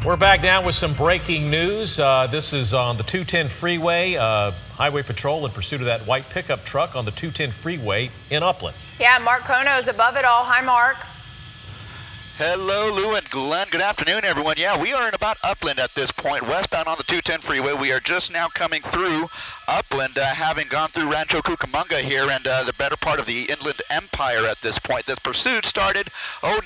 We're back now with some breaking news. This is on the 210 freeway. Highway Patrol in pursuit of that white pickup truck on the 210 freeway in Upland. Yeah, Mark Kono is above it all. Hi, Mark. Hello, Lou and Glenn. Good afternoon, everyone. Yeah, we are in about Upland at this point, westbound on the 210 freeway. We are just now coming through Upland, having gone through Rancho Cucamonga here and the better part of the Inland Empire at this point. This pursuit started,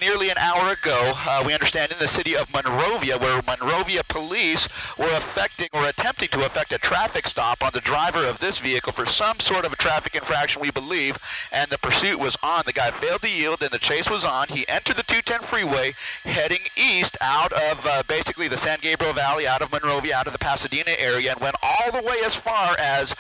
nearly an hour ago. We understand in the city of Monrovia, where Monrovia police were attempting to effect a traffic stop on the driver of this vehicle for some sort of a traffic infraction, we believe, and the pursuit was on. The guy failed to yield, and the chase was on. He entered the 210 freeway, heading east out of basically the San Gabriel Valley, out of Monrovia, out of the Pasadena area, and went all the way as far as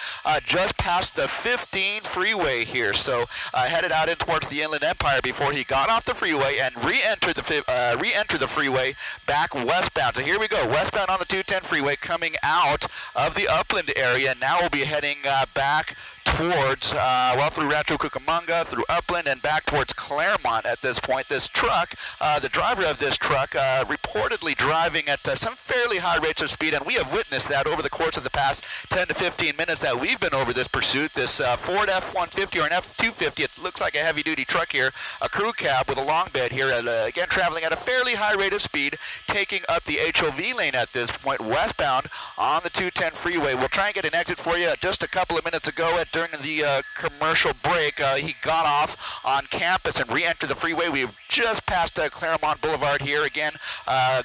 just past the 15 freeway here. So headed out in towards the Inland Empire before he got off the freeway and re-entered the freeway back westbound. So here we go, westbound on the 210 freeway, coming out of the Upland area. Now we'll be heading back towards, through Rancho Cucamonga, through Upland, and back towards Claremont at this point. This truck, the driver of this truck, reportedly driving at some fairly high rates of speed, and we have witnessed that over the course of the past 10 to 15 minutes that we've been over this pursuit. This Ford F-150 or an F-250, it looks like a heavy-duty truck here, a crew cab with a long bed here, again traveling at a fairly high rate of speed, taking up the HOV lane at this point, westbound on the 210 freeway. We'll try and get an exit for you. Just a couple of minutes ago during the commercial break, he got off on campus and re-entered the freeway. We've just passed Claremont Boulevard here, again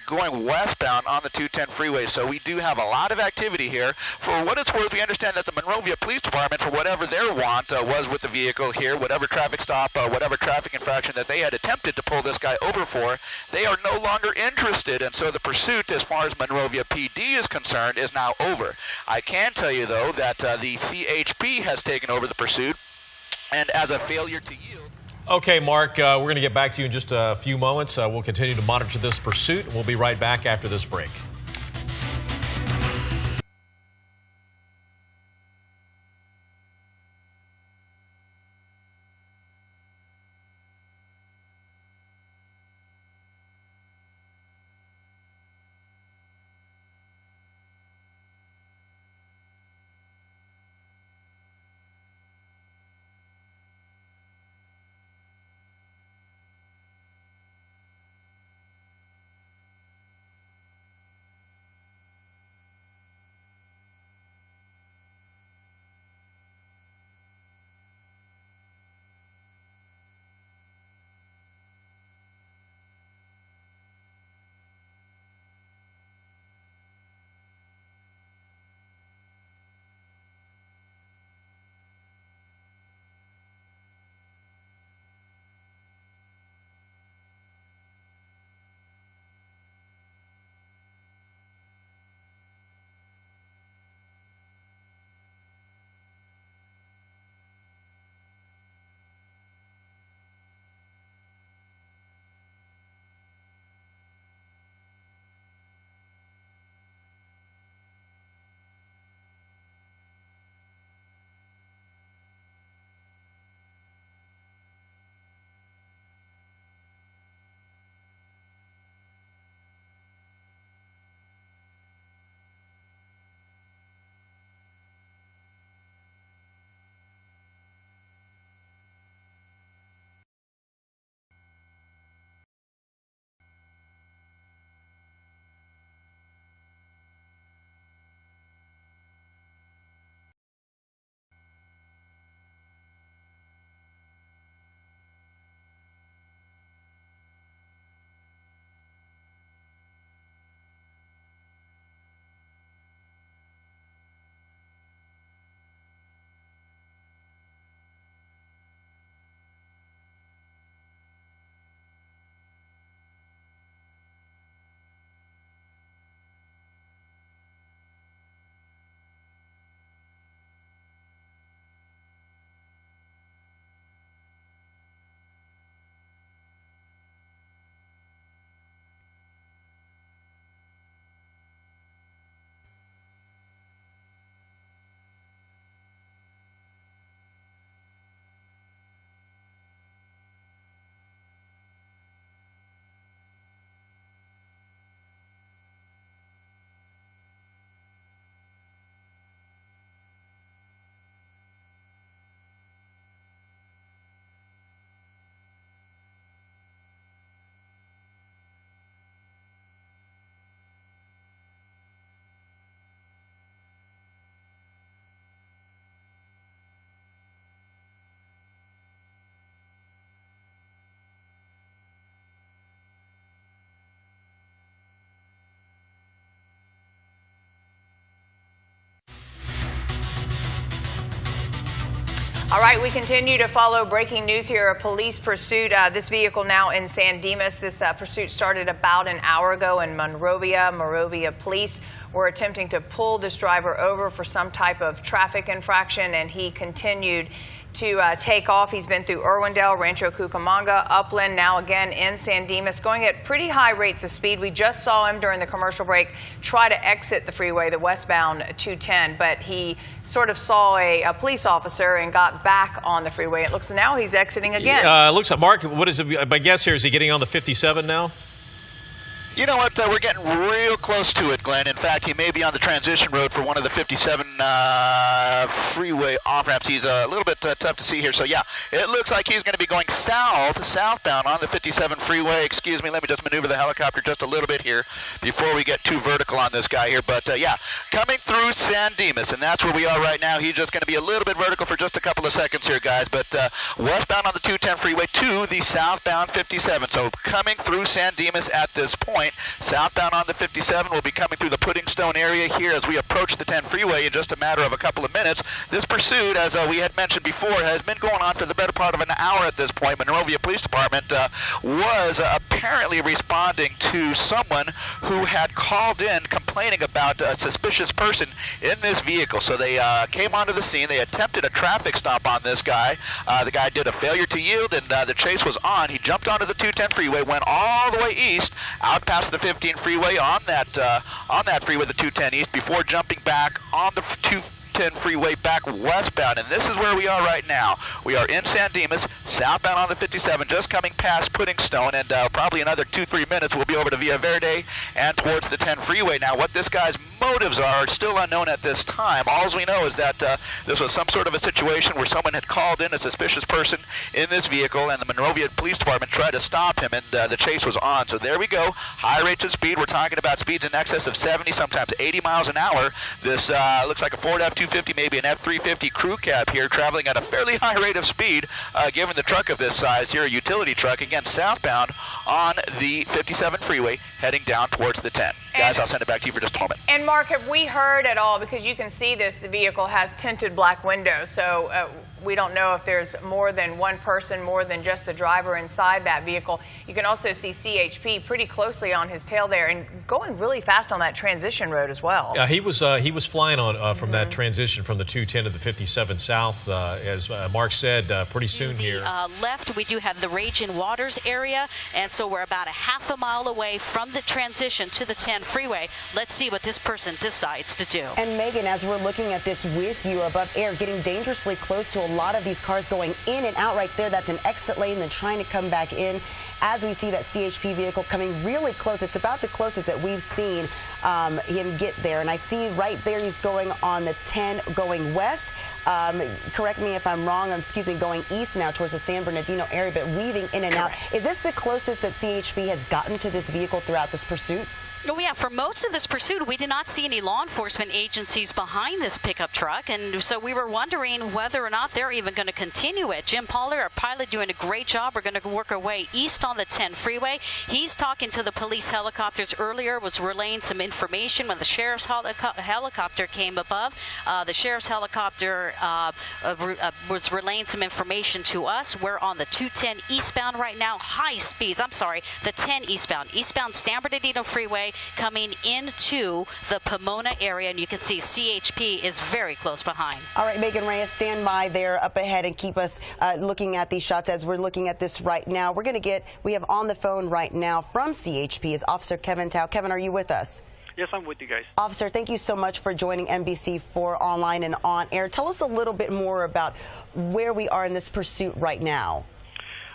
going westbound on the 210 freeway. So we do have a lot of activity here. For what it's worth, we understand that the Monrovia Police Department, for whatever their want was with the vehicle here, whatever traffic stop, whatever traffic infraction that they had attempted to pull this guy over for, they are no longer interested, and so the pursuit, as far as Monrovia PD is concerned, is now over. I can tell you, though, that the CHP has taken over the pursuit, and as a failure to yield. Okay, Mark, we're going to get back to you in just a few moments. We'll continue to monitor this pursuit, and we'll be right back after this break. All right, we continue to follow breaking news here. A police pursuit. This vehicle now in San Dimas. This pursuit started about an hour ago in Monrovia. Monrovia police were attempting to pull this driver over for some type of traffic infraction, and he continued to take off. He's been through Irwindale, Rancho Cucamonga, Upland, now again in San Dimas, going at pretty high rates of speed. We just saw him during the commercial break try to exit the freeway, the westbound 210, but he sort of saw a police officer and got back on the freeway. It looks now he's exiting again. Looks like, Mark, what is it? My guess here is he getting on the 57 now? You know what? We're getting real close to it, Glenn. In fact, he may be on the transition road for one of the 57 freeway off-ramps. He's a little bit tough to see here. So, yeah, it looks like he's going to be going southbound on the 57 freeway. Excuse me, let me just maneuver the helicopter just a little bit here before we get too vertical on this guy here. But, yeah, coming through San Dimas, and that's where we are right now. He's just going to be a little bit vertical for just a couple of seconds here, guys. But westbound on the 210 freeway to the southbound 57. So, coming through San Dimas at this point. Southbound on the 57 will be coming through the Pudding Stone area here as we approach the 10 freeway in just a matter of a couple of minutes. This pursuit, as we had mentioned before, has been going on for the better part of an hour at this point. Monrovia Police Department was apparently responding to someone who had called in complaining about a suspicious person in this vehicle. So they came onto the scene. They attempted a traffic stop on this guy. The guy did a failure to yield, and the chase was on. He jumped onto the 210 freeway, went all the way east, out past the 15 freeway on that freeway, the 210 east, before jumping back on the 210 freeway back westbound. And this is where we are right now. We are in San Dimas, southbound on the 57, just coming past Pudding Stone, and probably another 2-3 minutes we'll be over to Villa Verde and towards the 10 freeway. Now, what this guy's motives are still unknown at this time. All we know is that this was some sort of a situation where someone had called in a suspicious person in this vehicle, and the Monrovia Police Department tried to stop him, and the chase was on. So there we go. High rates of speed. We're talking about speeds in excess of 70, sometimes 80 miles an hour. This looks like a Ford F-250, maybe an F-350 crew cab here, traveling at a fairly high rate of speed, given the truck of this size here, a utility truck, again, southbound on the 57 freeway, heading down towards the 10. Guys, I'll send it back to you for just a moment. And Mark, have we heard at all, because you can see this vehicle has tinted black windows, so we don't know if there's more than one person, more than just the driver inside that vehicle. You can also see CHP pretty closely on his tail there and going really fast on that transition road as well. He was flying on from that transition from the 210 to the 57 south, as Mark said, pretty soon here. Left, we do have the Raging Waters area, and so we're about a half a mile away from the transition to the 10 freeway. Let's see what this person decides to do. And Megan, as we're looking at this with you above air, getting dangerously close to a lot of these cars going in and out right there. That's an exit lane, then trying to come back in. As we see that CHP vehicle coming really close, it's about the closest that we've seen him get there. And I see right there he's going on the 10 going west. Correct me if I'm wrong, going east now towards the San Bernardino area, but weaving in and out. Is this the closest that CHP has gotten to this vehicle throughout this pursuit? Oh, yeah, for most of this pursuit, we did not see any law enforcement agencies behind this pickup truck, and so we were wondering whether or not they're even going to continue it. Jim Pollard, our pilot, doing a great job. We're going to work our way east on the 10 freeway. He's talking to the police helicopters earlier, was relaying some information when the sheriff's helicopter came above. The sheriff's helicopter was relaying some information to us. We're on the 210 eastbound right now, high speeds. I'm sorry, the 10 eastbound San Bernardino freeway, coming into the Pomona area, and you can see CHP is very close behind. All right, Megan Reyes, stand by there up ahead and keep us looking at these shots as we're looking at this right now. We have on the phone right now from CHP is Officer Kevin Tao. Kevin, are you with us? Yes, I'm with you guys. Officer, thank you so much for joining NBC4 Online and On Air. Tell us a little bit more about where we are in this pursuit right now.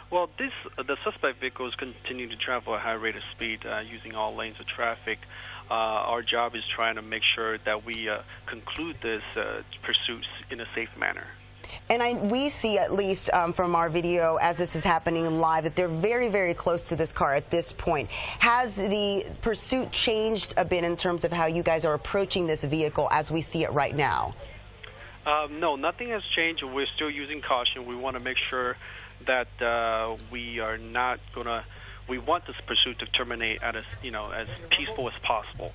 Well, the suspect vehicles continue to travel at a high rate of speed using all lanes of traffic. Our job is trying to make sure that we conclude this pursuit in a safe manner. And we see, at least from our video as this is happening live, that they're very, very close to this car at this point. Has the pursuit changed a bit in terms of how you guys are approaching this vehicle as we see it right now? No, nothing has changed. We're still using caution. We want to make sure that we are not going to. We want this pursuit to terminate at as peaceful as possible.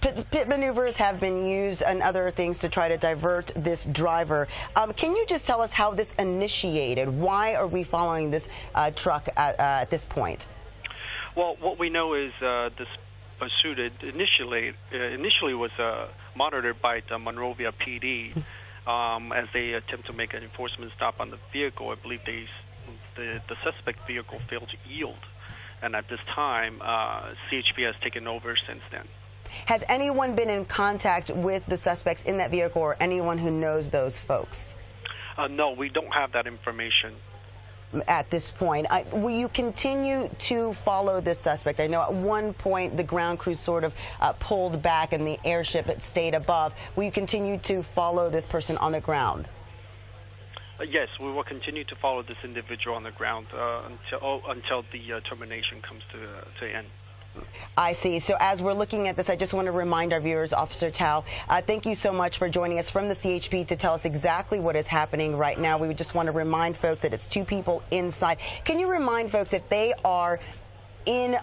Pit maneuvers have been used and other things to try to divert this driver. Can you just tell us how this initiated? Why are we following this truck at this point? Well, what we know is this pursuit initially was monitored by the Monrovia PD as they attempt to make an enforcement stop on the vehicle. I believe the suspect vehicle failed to yield, and at this time, CHP has taken over since then. Has anyone been in contact with the suspects in that vehicle or anyone who knows those folks? No, we don't have that information. At this point, will you continue to follow this suspect? I know at one point the ground crew sort of pulled back and the airship had stayed above. Will you continue to follow this person on the ground? Yes, we will continue to follow this individual on the ground until the termination comes to end. I see. So as we're looking at this, I just want to remind our viewers, Officer Tao, thank you so much for joining us from the CHP to tell us exactly what is happening right now. We just want to remind folks that it's 2 people inside. Can you remind folks if they are in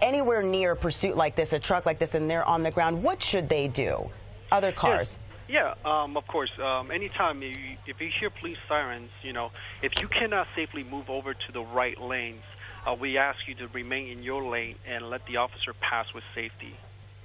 anywhere near a pursuit like this, a truck like this, and they're on the ground, what should they do? Other cars. Yeah, of course. Anytime if you hear police sirens, if you cannot safely move over to the right lanes, we ask you to remain in your lane and let the officer pass with safety.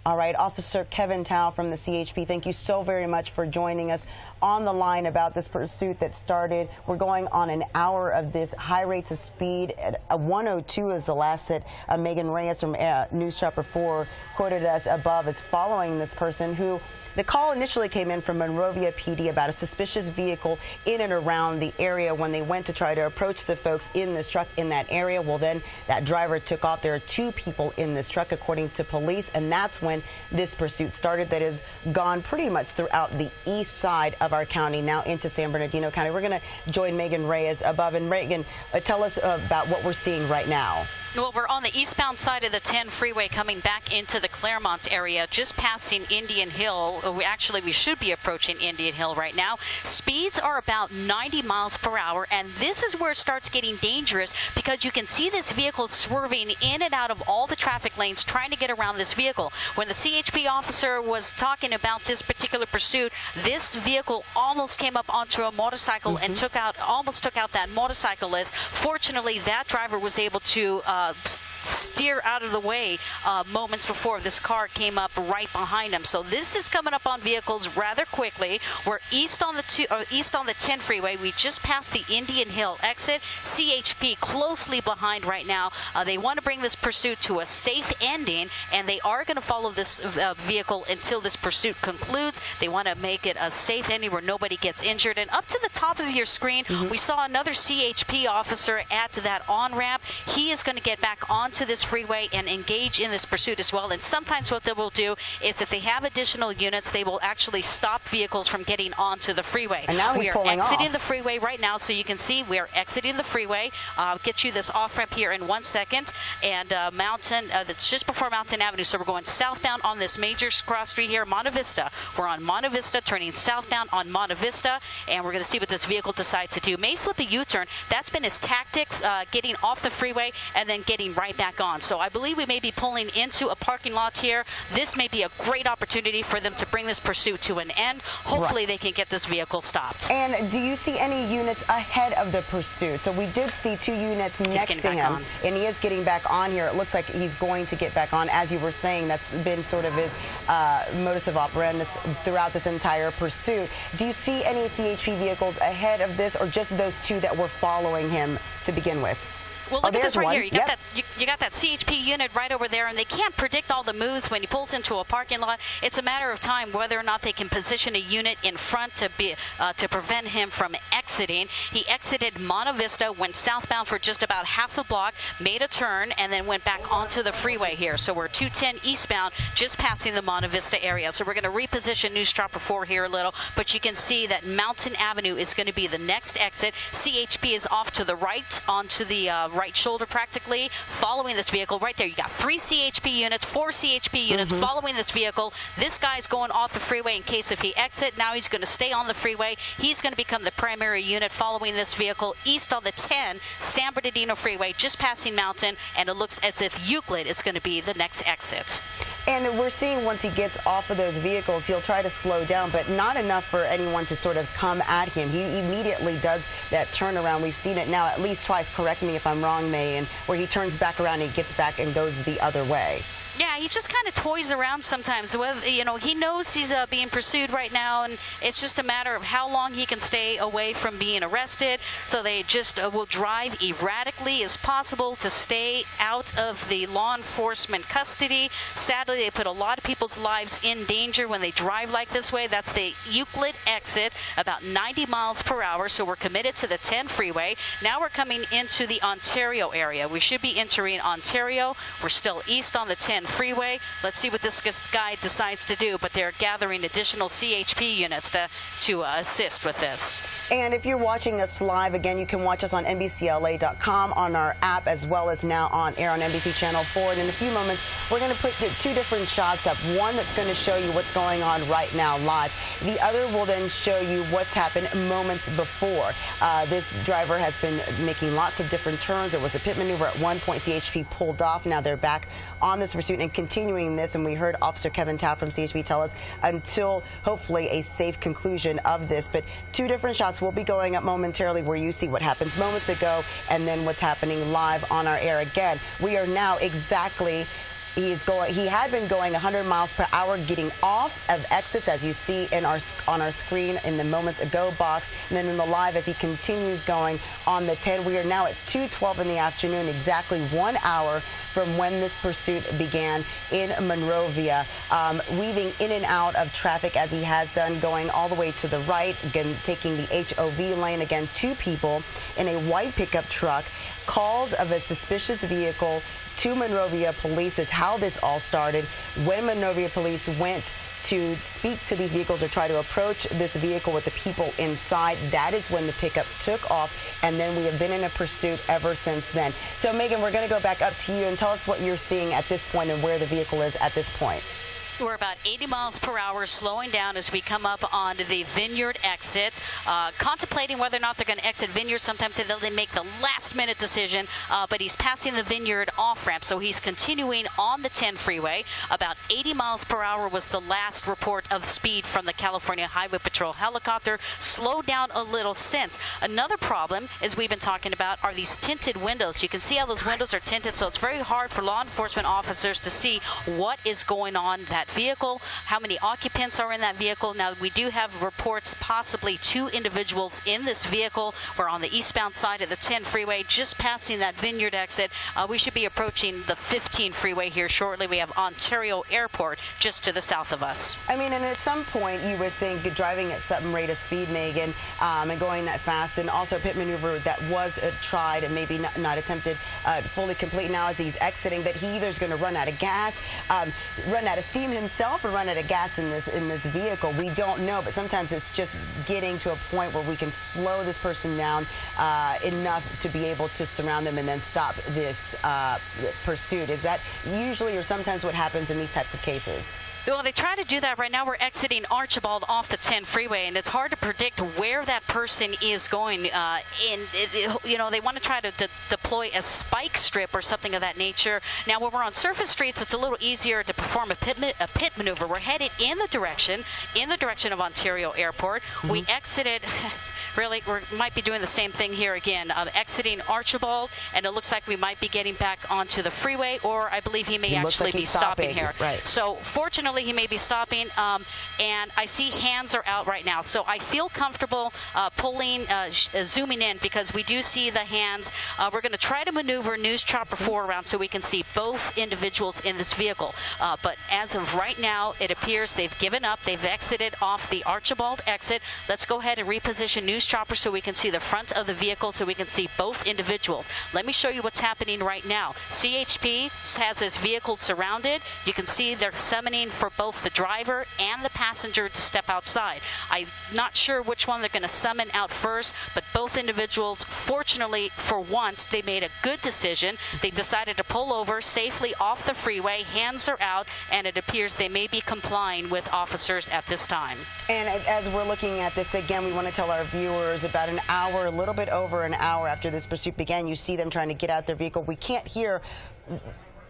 All right, Officer Kevin Tao from the CHP, thank you so very much for joining us on the line about this pursuit that started. We're going on an hour of this, high rates of speed. At 102 is the last that Megan Reyes from News Chopper 4 quoted us above as following this person who, the call initially came in from Monrovia PD about a suspicious vehicle in and around the area. When they went to try to approach the folks in this truck in that area, well, then that driver took off. There are 2 people in this truck, according to police, and that's when this pursuit started that has gone pretty much throughout the east side of our county, now into San Bernardino County. We're going to join Megan Reyes above. And Megan, tell us about what we're seeing right now. Well, we're on the eastbound side of the 10 freeway coming back into the Claremont area, just passing Indian Hill. We should be approaching Indian Hill right now. Speeds are about 90 miles per hour, and this is where it starts getting dangerous because you can see this vehicle swerving in and out of all the traffic lanes trying to get around this vehicle. When the CHP officer was talking about this particular pursuit, this vehicle almost came up onto a motorcycle and almost took out that motorcyclist. Fortunately, that driver was able to steer out of the way moments before this car came up right behind him. So this is coming up on vehicles rather quickly. We're east on the 10 freeway. We just passed the Indian Hill exit. CHP closely behind right now. They want to bring this pursuit to a safe ending, and they are going to follow this vehicle until this pursuit concludes. They want to make it a safe ending where nobody gets injured. And up to the top of your screen, we saw another CHP officer at that on-ramp. He is going to get back onto this freeway and engage in this pursuit as well. And sometimes what they will do is if they have additional units, they will actually stop vehicles from getting onto the freeway. And now we are exiting the freeway right now, so you can see we are exiting the freeway. I'll get you this off-ramp here in 1 second. And that's just before Mountain Avenue, so we're going southbound on this major cross street here, Monte Vista. We're on Monte Vista, turning southbound on Monte Vista, and we're going to see what this vehicle decides to do. May flip a U-turn. That's been his tactic, getting off the freeway and then getting right back on. So I believe we may be pulling into a parking lot here. This may be a great opportunity for them to bring this pursuit to an end. Hopefully they can get this vehicle stopped. And do you see any units ahead of the pursuit? So we did see 2 units next to him, and he is getting back on here. It looks like he's going to get back on. As you were saying, that's been sort of his modus of operandus throughout this entire pursuit. Do you see any CHP vehicles ahead of this, or just those 2 that were following him to begin with? Well, look at this right here. You got that CHP unit right over there, and they can't predict all the moves when he pulls into a parking lot. It's a matter of time whether or not they can position a unit in front to prevent him from exiting. He exited Monte Vista, went southbound for just about half a block, made a turn, and then went back onto the freeway here. So we're 210 eastbound, just passing the Monte Vista area. So we're going to reposition News Chopper 4 here a little, but you can see that Mountain Avenue is going to be the next exit. CHP is off to the right, onto the right shoulder practically, following this vehicle right there. You got 3 CHP units, 4 CHP units following this vehicle. This guy's going off the freeway in case if he exit. Now he's going to stay on the freeway. He's going to become the primary unit following this vehicle east on the 10 San Bernardino freeway, just passing Mountain, and it looks as if Euclid is going to be the next exit. And we're seeing once he gets off of those vehicles, he'll try to slow down, but not enough for anyone to sort of come at him. He immediately does that turnaround. We've seen it now at least twice, correct me if I'm wrong, Megan, where he turns back around and he gets back and goes the other way. Yeah, he just kind of toys around sometimes. Whether, you know, he knows he's being pursued right now, and it's just a matter of how long he can stay away from being arrested. So they just will drive erratically as possible to stay out of the law enforcement custody. Sadly, they put a lot of people's lives in danger when they drive like this way. That's the Euclid exit, about 90 miles per hour. So we're committed to the 10 freeway. Now we're coming into the Ontario area. We should be entering Ontario. We're still east on the 10 freeway. Let's see what this guy decides to do, but they're gathering additional CHP units to assist with this. And if you're watching us live, again, you can watch us on NBCLA.com, on our app, as well as now on air on NBC Channel 4. And in a few moments, we're going to put two different shots up. One that's going to show you what's going on right now live. The other will then show you what's happened moments before. This driver has been making lots of different turns. There was a pit maneuver at one point. CHP pulled off. Now they're back on this pursuit and continuing this. And we heard Officer Kevin Tao from CHP tell us until hopefully a safe conclusion of this. But two different shots will be going up momentarily where you see what happens moments ago and then what's happening live on our air again. We are now exactly. He had been going 100 miles per hour, getting off of exits, as you see on our screen in the moments ago box, and then in the live as he continues going on the 10. We are now at 2:12 in the afternoon, exactly 1 hour from when this pursuit began in Monrovia, weaving in and out of traffic as he has done, going all the way to the right, again taking the HOV lane. Again, two people in a white pickup truck. Calls of a suspicious vehicle to Monrovia police is how this all started. When Monrovia police went to speak to these vehicles or try to approach this vehicle with the people inside, that is when the pickup took off, and then we have been in a pursuit ever since then. So, Megan, we're going to go back up to you and tell us what you're seeing at this point and where the vehicle is at this point. We're about 80 miles per hour, slowing down as we come up onto the Vineyard exit, contemplating whether or not they're going to exit Vineyard. Sometimes they make the last-minute decision, but he's passing the Vineyard off-ramp, so he's continuing on the 10 freeway. About 80 miles per hour was the last report of speed from the California Highway Patrol helicopter. Slowed down a little since. Another problem, as we've been talking about, are these tinted windows. You can see how those windows are tinted, so it's very hard for law enforcement officers to see what is going on that vehicle, how many occupants are in that vehicle. Now, we do have reports possibly 2 individuals in this vehicle. We're on the eastbound side of the 10 freeway, just passing that Vineyard exit. We should be approaching the 15 freeway here shortly. We have Ontario Airport just to the south of us. I mean, and at some point you would think driving at some rate of speed, Megan, and going that fast, and also a pit maneuver that was tried and maybe not attempted fully complete now as he's exiting, that he either is going to run out of gas, run out of steam himself, or run out of gas in this vehicle. We don't know, but sometimes it's just getting to a point where we can slow this person down enough to be able to surround them and then stop this pursuit. Is that usually or sometimes what happens in these types of cases? Well, they try to do that right now. We're exiting Archibald off the 10 freeway, and it's hard to predict where that person is going. You know, they want to try to deploy a spike strip or something of that nature. Now, when we're on surface streets, it's a little easier to perform a pit maneuver. We're headed in the direction of Ontario Airport. Mm-hmm. We exited. Really, we might be doing the same thing here again, exiting Archibald, and it looks like we might be getting back onto the freeway, or I believe he may actually be stopping here. Right. So fortunately, he may be stopping, and I see hands are out right now. So I feel comfortable zooming in, because we do see the hands. We're going to try to maneuver News Chopper 4 around so we can see both individuals in this vehicle. But as of right now, it appears they've given up. They've exited off the Archibald exit. Let's go ahead and reposition News Chopper so we can see the front of the vehicle, so we can see both individuals. Let me show you what's happening right now. CHP has his vehicle surrounded. You can see they're summoning for both the driver and the passenger to step outside. I'm not sure which one they're going to summon out first, but both individuals, fortunately for once, they made a good decision. They decided to pull over safely off the freeway. Hands are out, and it appears they may be complying with officers at this time. And as we're looking at this again, we want to tell our viewers about an hour, a little bit over an hour after this pursuit began, you see them trying to get out their vehicle. We can't hear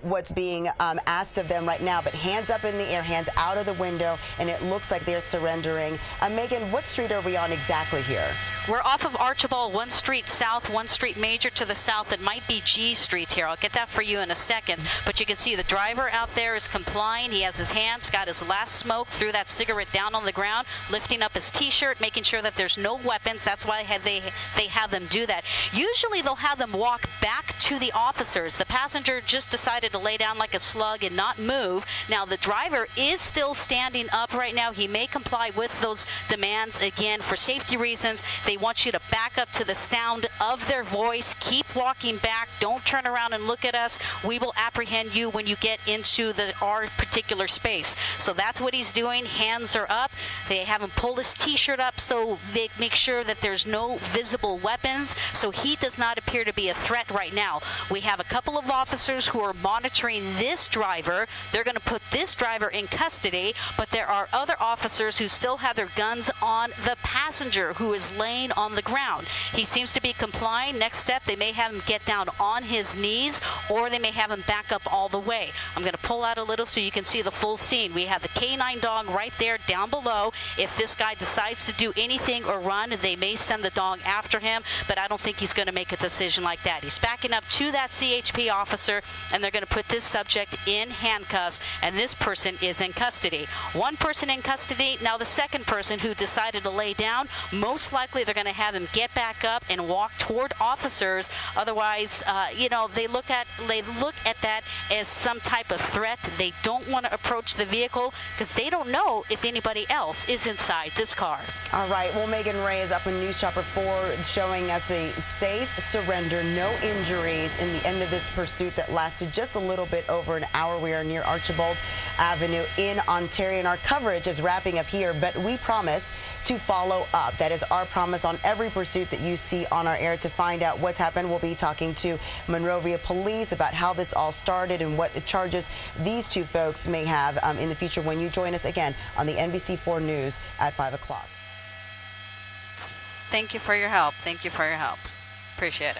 what's being asked of them right now, but hands up in the air, hands out of the window, and it looks like they're surrendering. Megan, what street are we on exactly here? We're off of Archibald, 1 street south, 1 street major to the south. It might be G Street here. I'll get that for you in a second. But you can see the driver out there is complying. He has his hands, got his last smoke, threw that cigarette down on the ground, lifting up his T-shirt, making sure that there's no weapons. That's why they have them do that. Usually they'll have them walk back to the officers. The passenger just decided to lay down like a slug and not move. Now the driver is still standing up right now. He may comply with those demands. Again, for safety reasons, they want you to back up to the sound of their voice. Keep walking back. Don't turn around and look at us. We will apprehend you when you get into our particular space. So that's what he's doing. Hands are up. They have him pull his T-shirt up so they make sure that there's no visible weapons. So he does not appear to be a threat right now. We have a couple of officers who are monitoring this driver. They're going to put this driver in custody, but there are other officers who still have their guns on the passenger who is laying on the ground. He seems to be complying. Next step, they may have him get down on his knees, or they may have him back up all the way. I'm going to pull out a little so you can see the full scene. We have the K9 dog right there down below. If this guy decides to do anything or run, they may send the dog after him, but I don't think he's going to make a decision like that. He's backing up to that CHP officer, and they're going to put this subject in handcuffs, and this person is in custody. One person in custody. Now the second person who decided to lay down, most likely they're going to have him get back up and walk toward officers. Otherwise, they look at that as some type of threat. They don't want to approach the vehicle because they don't know if anybody else is inside this car. All right. Well, Megan Ray is up in News Chopper 4 showing us a safe surrender, no injuries in the end of this pursuit that lasted just a little bit over an hour. We are near Archibald Avenue in Ontario, and our coverage is wrapping up here, but we promise to follow up. That is our promise on every pursuit that you see on our air. To find out what's happened, we'll be talking to Monrovia Police about how this all started and what charges these two folks may have in the future when you join us again on the NBC4 News at 5 o'clock. Thank you for your help. Thank you for your help. Appreciate it.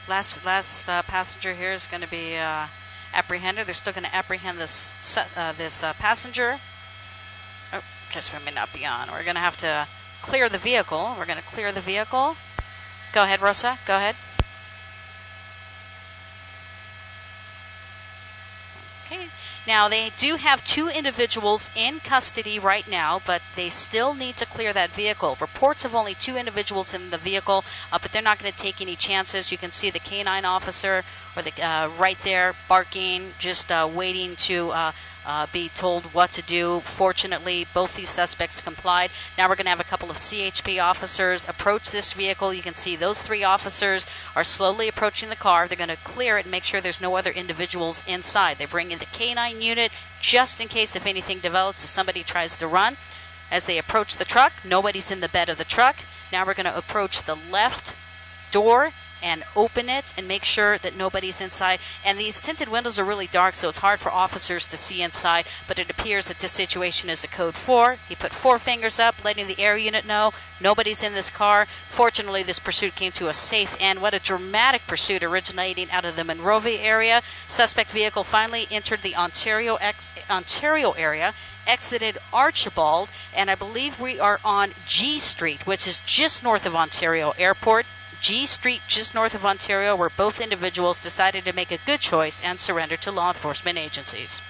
Last passenger here is going to be apprehended. They're still going to apprehend this passenger. Oh, guess we may not be on. We're going to have to clear the vehicle. We're going to clear the vehicle. Go ahead, Rosa. Go ahead. Okay. Now, they do have 2 individuals in custody right now, but they still need to clear that vehicle. Reports of only 2 individuals in the vehicle, but they're not going to take any chances. You can see the K9 officer or right there barking, just waiting to be told what to do. Fortunately, both these suspects complied. Now we're going to have a couple of CHP officers approach this vehicle. You can see those 3 officers are slowly approaching the car. They're going to clear it and make sure there's no other individuals inside. They bring in the K9 unit just in case if anything develops, if somebody tries to run. As they approach the truck, nobody's in the bed of the truck. Now we're going to approach the left door and open it and make sure that nobody's inside. And these tinted windows are really dark, so it's hard for officers to see inside, but it appears that this situation is a code 4. He put 4 fingers up, letting the air unit know nobody's in this car. Fortunately, this pursuit came to a safe end. What a dramatic pursuit originating out of the Monrovia area. Suspect vehicle finally entered the Ontario area, exited Archibald, and I believe we are on G Street, which is just north of Ontario Airport. G Street, just north of Ontario, where both individuals decided to make a good choice and surrender to law enforcement agencies.